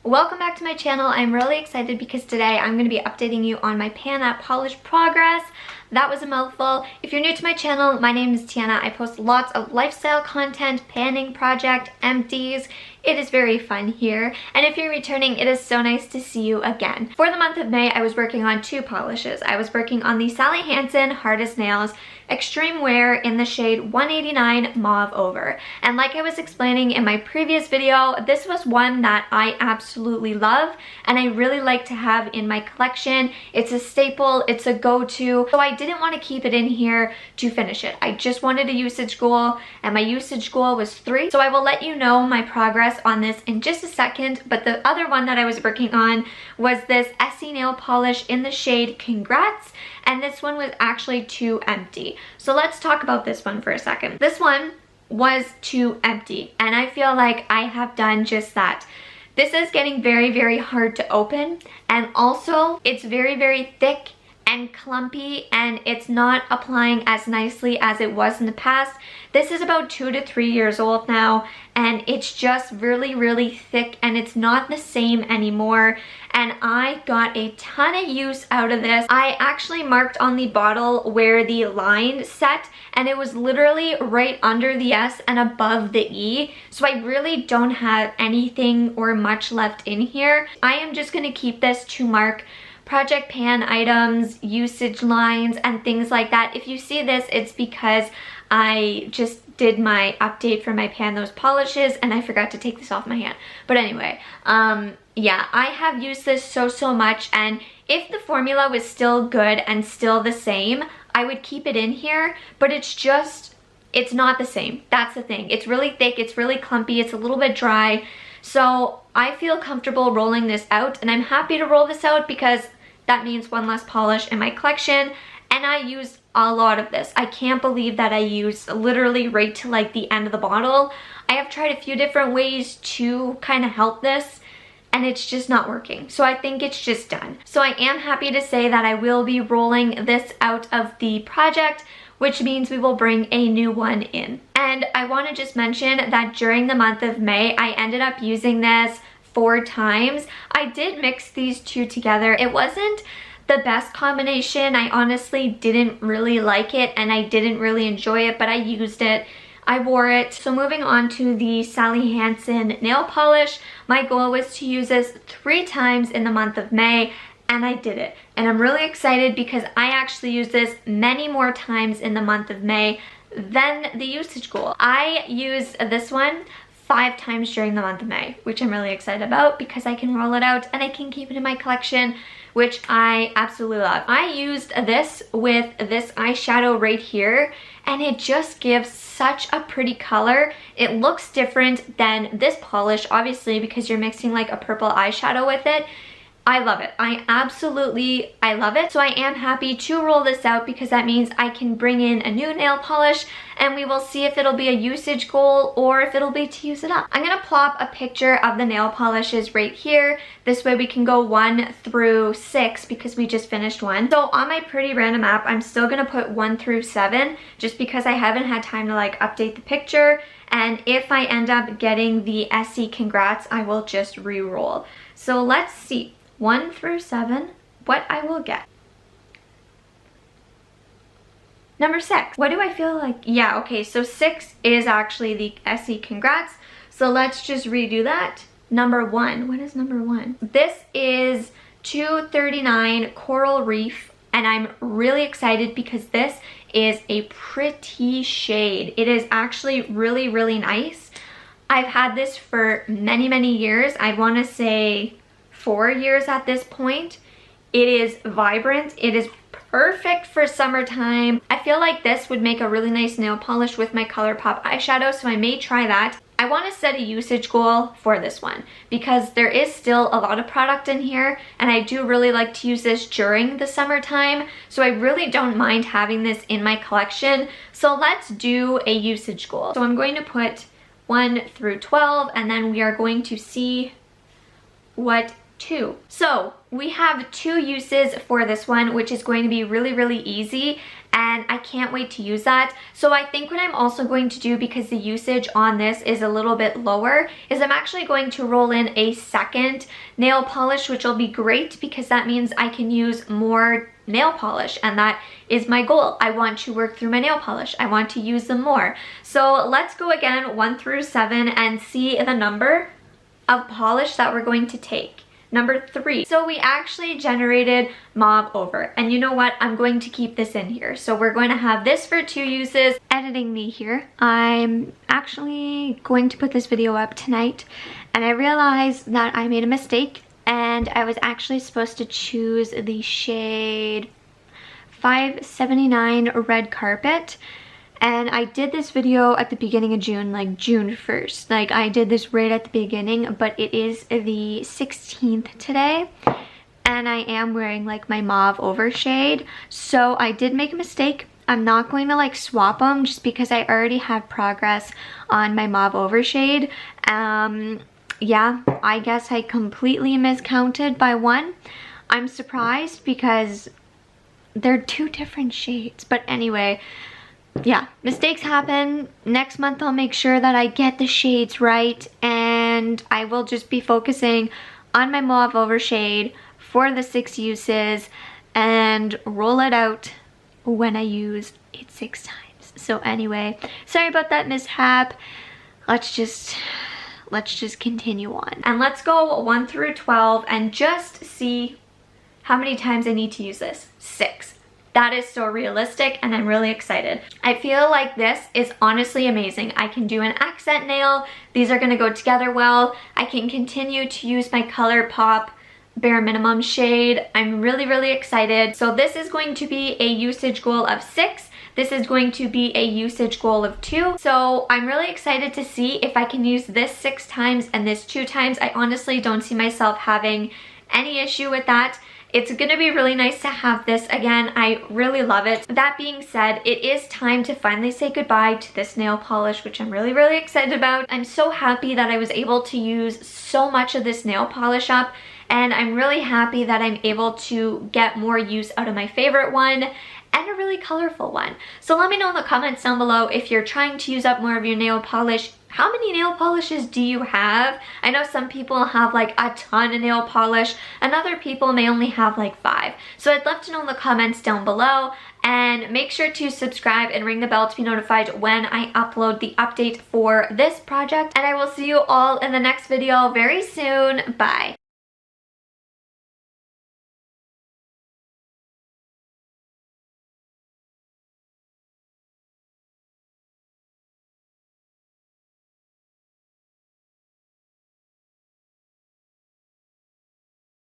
Welcome back to my channel. I'm really excited because today I'm going to be updating you on my pan at polish progress. That was a mouthful. If you're new to my channel, my name is Tiana. I post lots of lifestyle content, panning project, empties. It is very fun here. And if you're returning, it is so nice to see you again. For the month of May, I was working on two polishes. I was working on the Sally Hansen Hard as Nails Extreme Wear in the shade 189 Mauve Over. And like I was explaining in my previous video, this was one that I absolutely love and I really like to have in my collection. It's a staple, it's a go-to. So I didn't want to keep it in here to finish it. I just wanted a usage goal and my usage goal was 3. So I will let you know my progress on this in just a second. But the other one that I was working on was this Essie nail polish in the shade Congrats. And this one was actually too empty. So let's talk about this one for a second. This one was too empty and I feel like I have done just that. This is getting very, very hard to open and also it's very, very thick and clumpy and it's not applying as nicely as it was in the past. This is about 2 to 3 years old now and it's just really, really thick and it's not the same anymore. And I got a ton of use out of this. I actually marked on the bottle where the line set and it was literally right under the S and above the E. So I really don't have anything or much left in here. I am just gonna keep this to mark project pan items, usage lines, and things like that. If you see this, it's because I just did my update for my pan those polishes and I forgot to take this off my hand. But anyway, yeah, I have used this so much, and if the formula was still good and still the same, I would keep it in here, but it's not the same. That's the thing. It's really thick, it's really clumpy, it's a little bit dry. So I feel comfortable rolling this out and I'm happy to roll this out because that means one less polish in my collection, and I used a lot of this. I can't believe that I used literally right to like the end of the bottle. I have tried a few different ways to kind of help this and it's just not working. So I think it's just done. So I am happy to say that I will be rolling this out of the project, which means we will bring a new one in. And I want to just mention that during the month of May, I ended up using this 4 times. I did mix these two together. It wasn't the best combination. I honestly didn't really like it and I didn't really enjoy it, but I used it. I wore it. So moving on to the Sally Hansen nail polish, my goal was to use this 3 times in the month of May, and I did it. And I'm really excited because I actually used this many more times in the month of May than the usage goal. I used this one 5 times during the month of May, which I'm really excited about because I can roll it out and I can keep it in my collection, which I absolutely love. I used this with this eyeshadow right here and it just gives such a pretty color. It looks different than this polish, obviously, because you're mixing like a purple eyeshadow with it. I love it. I love it. So I am happy to roll this out because that means I can bring in a new nail polish and we will see if it'll be a usage goal or if it'll be to use it up. I'm gonna plop a picture of the nail polishes right here. This way we can go 1 through 6 because we just finished one. So on my pretty random app, I'm still gonna put 1 through 7 just because I haven't had time to like update the picture. And if I end up getting the Essie Congrats, I will just re-roll. So let's see. 1 through 7, what I will get. Number 6, what do I feel like? Yeah, okay, so 6 is actually the Essie Congrats. So let's just redo that. Number 1, what is number 1? This is 239 Coral Reef, and I'm really excited because this is a pretty shade. It is actually really, really nice. I've had this for many years. I want to say 4 years at this point. It is vibrant. It is perfect for summertime. I feel like this would make a really nice nail polish with my ColourPop eyeshadow, so I may try that. I want to set a usage goal for this one because there is still a lot of product in here and I do really like to use this during the summertime, so I really don't mind having this in my collection. So let's do a usage goal. So I'm going to put 1 through 12 and then we are going to see what 2. So we have 2 uses for this one, which is going to be really, really easy, and I can't wait to use that. So I think what I'm also going to do, because the usage on this is a little bit lower, is I'm actually going to roll in a second nail polish, which will be great because that means I can use more nail polish, and that is my goal. I want to work through my nail polish. I want to use them more. So let's go again 1 through 7 and see the number of polish that we're going to take. Number 3. So we actually generated Mauve Over, and you know what? I'm going to keep this in here. So we're going to have this for 2 uses. Editing me here. I'm actually going to put this video up tonight, and I realized that I made a mistake, and I was actually supposed to choose the shade 579 Red Carpet. And I did this video at the beginning of June, like June 1st. Like, I did this right at the beginning, but it is the 16th today. And I am wearing like my Mauve Over shade. So I did make a mistake. I'm not going to like swap them just because I already have progress on my Mauve Over shade. Yeah, I guess I completely miscounted by 1. I'm surprised because they're 2 different shades. But anyway, yeah, mistakes happen. Next month I'll make sure that I get the shades right, and I will just be focusing on my Mauve Over shade for the 6 uses and roll it out when I use it 6 times. So anyway, sorry about that mishap. Let's just continue on. And let's go 1 through 12 and just see how many times I need to use this. 6. That is so realistic, and I'm really excited. I feel like this is honestly amazing. I can do an accent nail. These are gonna go together well. I can continue to use my ColourPop Bare Minimum shade. I'm really, really excited. So this is going to be a usage goal of 6. This is going to be a usage goal of 2. So I'm really excited to see if I can use this 6 times and this 2 times. I honestly don't see myself having any issue with that. It's gonna be really nice to have this again. I really love it. That being said, it is time to finally say goodbye to this nail polish, which I'm really, really excited about. I'm so happy that I was able to use so much of this nail polish up, and I'm really happy that I'm able to get more use out of my favorite one and a really colorful one. So let me know in the comments down below if you're trying to use up more of your nail polish. How many nail polishes do you have? I know some people have like a ton of nail polish, and other people may only have like 5. So I'd love to know in the comments down below, and make sure to subscribe and ring the bell to be notified when I upload the update for this project. And I will see you all in the next video very soon. Bye.